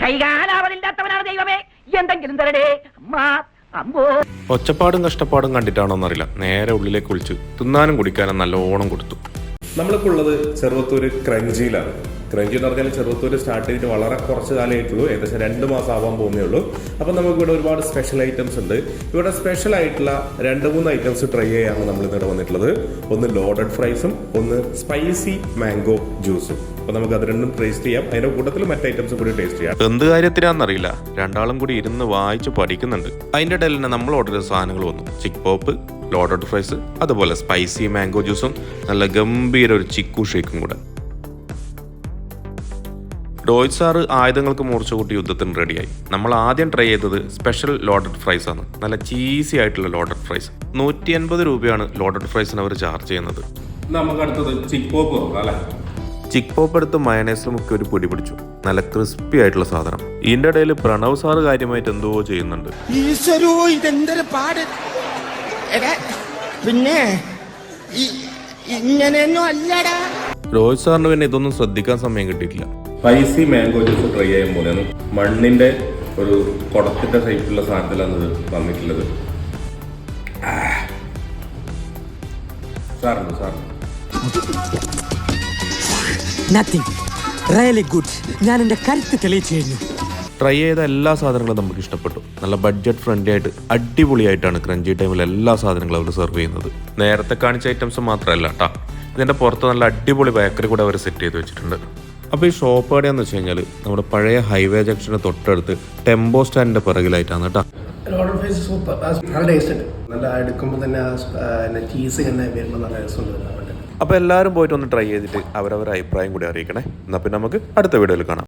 കൈകാലാവതില്ലാത്തവനാണ് ദൈവമേ, എന്തെങ്കിലും തരടേ അമ്മ. അമ്പോ ഒച്ചപ്പാടും കഷ്ടപ്പാടും കണ്ടിട്ടാണോന്നറിയില്ല, നേരെ ഉള്ളിലേക്ക് വിളിച്ച് തിന്നാനും കുടിക്കാനും നല്ലോണം കൊടുത്തു. നമ്മളിപ്പോൾ ഉള്ളത് ചെറുവത്തൂര് ക്രഞ്ചിയിലാണ്. ക്രഞ്ചി എന്ന് പറഞ്ഞാൽ ചെറുവത്തൂർ സ്റ്റാർട്ട് ചെയ്തിട്ട് വളരെ കുറച്ച് കാലമായിട്ടുള്ളൂ, ഏകദേശം 2 മാസം ആവാൻ പോകുന്നേ ഉള്ളൂ. അപ്പം നമുക്ക് ഇവിടെ ഒരുപാട് സ്പെഷ്യൽ ഐറ്റംസ് ഉണ്ട്. ഇവിടെ സ്പെഷ്യൽ ആയിട്ടുള്ള 2-3 ഐറ്റംസ് ട്രൈ ചെയ്യാനാണ് നമ്മൾ ഇന്നിവിടെ വന്നിട്ടുള്ളത്. ഒന്ന് ലോഡഡ് ഫ്രൈസും ഒന്ന് സ്പൈസി മാംഗോ ജ്യൂസും. അപ്പോൾ നമുക്ക് അത് രണ്ടും ടേസ്റ്റ് ചെയ്യാം. അതിന്റെ കൂട്ടത്തിൽ മറ്റ് ഐറ്റംസും കൂടി ടേസ്റ്റ് ചെയ്യാം. എന്ത് കാര്യത്തിനാണെന്നറിയില്ല, രണ്ടാളും കൂടി ഇരുന്ന് വായിച്ച് പഠിക്കുന്നുണ്ട്. അതിന്റെ ഇടയിൽ തന്നെ നമ്മൾ ഓർഡർ ചെയ്ത സാധനങ്ങൾ വന്നു. ചിക്ക് പോപ്പ്, ലോഡഡ് ഫ്രൈസ്, അതുപോലെ സ്പൈസി മാംഗോ ജ്യൂസും നല്ല ഗംഭീര ഒരു ചിക്കു ഷേക്കും കൂടെ. രോഹിത് സാറ് ആയുധങ്ങൾക്ക് മൂർച്ച കൂട്ടി യുദ്ധത്തിന് റെഡിയായി. നമ്മൾ ആദ്യം ട്രൈ ചെയ്തത് സ്പെഷ്യൽ ലോഡഡ് ഫ്രൈസ് ആണ്. നല്ല ചീസി ആയിട്ടുള്ള ലോഡഡ് ഫ്രൈസ്. 180 രൂപയാണ് ലോഡഡ് ഫ്രൈസിന് അവർ ചാർജ് ചെയ്യുന്നത്. നമുക്ക് അടുത്തത് ചിക്ക് പോപ്പ് നോക്കാം അല്ലേ. ചിക്ക് പോപ്പ് എടുത്ത് മയണൈസിൽ മുക്കി ഒരു പൊടി പിടിച്ചു. നല്ല ക്രിസ്പി ആയിട്ടുള്ള സാധനം. ഇതിന്റെ ഇടയിൽ പ്രണവ് സാറ് കാര്യമായിട്ട് എന്തോ ചെയ്യുന്നുണ്ട്. പിന്നെ ഇങ്ങനെയൊന്നും അല്ലടാ. രോഹിത് സാറിന് പിന്നെ ഇതൊന്നും ശ്രദ്ധിക്കാൻ സമയം കിട്ടിയിട്ടില്ല. സ്പൈസി മാംഗോ ജ്യൂസ് ട്രൈ ചെയ്യാൻ പോലെയാണ്. മണ്ണിന്റെ ഒരു കുടത്തിന്റെ ടൈപ്പുള്ള സാധനത്തിലാണ് ഇത് വന്നിട്ടുള്ളത്. ഞാൻ എന്റെ കരുത്ത് തെളിയിച്ചു കഴിഞ്ഞു. ട്രൈ ചെയ്ത എല്ലാ സാധനങ്ങളും നമുക്ക് ഇഷ്ടപ്പെട്ടു. നല്ല ബഡ്ജറ്റ് ഫ്രണ്ട്ലി ആയിട്ട് അടിപൊളിയായിട്ടാണ് ക്രഞ്ചി ടൈമിൽ എല്ലാ സാധനങ്ങളും അവർ സെർവ് ചെയ്യുന്നത്. നേരത്തെ കാണിച്ച ഐറ്റംസ് മാത്രമല്ല കേട്ടോ, ഇതിന്റെ പുറത്ത് നല്ല അടിപൊളി ബേക്കറി കൂടെ അവർ സെറ്റ് ചെയ്ത് വെച്ചിട്ടുണ്ട്. അപ്പോൾ ഈ ഷോപ്പ് എവിടെയാന്ന് വെച്ച് കഴിഞ്ഞാൽ നമ്മുടെ പഴയ ഹൈവേ ജംഗ്ഷന് തൊട്ടടുത്ത് ടെമ്പോ സ്റ്റാൻഡിന്റെ പിറകിലായിട്ടാണ് കേട്ടോ. നല്ല എടുക്കുമ്പോൾ തന്നെ ചീസ് തന്നെ വരുമ്പോൾ നല്ല രസമുണ്ട്. അപ്പോൾ എല്ലാവരും പോയിട്ട് ഒന്ന് ട്രൈ ചെയ്തിട്ട് അവരവരുടെ അഭിപ്രായം കൂടി അറിയിക്കണേ. എന്നാൽ പിന്നെ നമുക്ക് അടുത്ത വീഡിയോയിൽ കാണാം.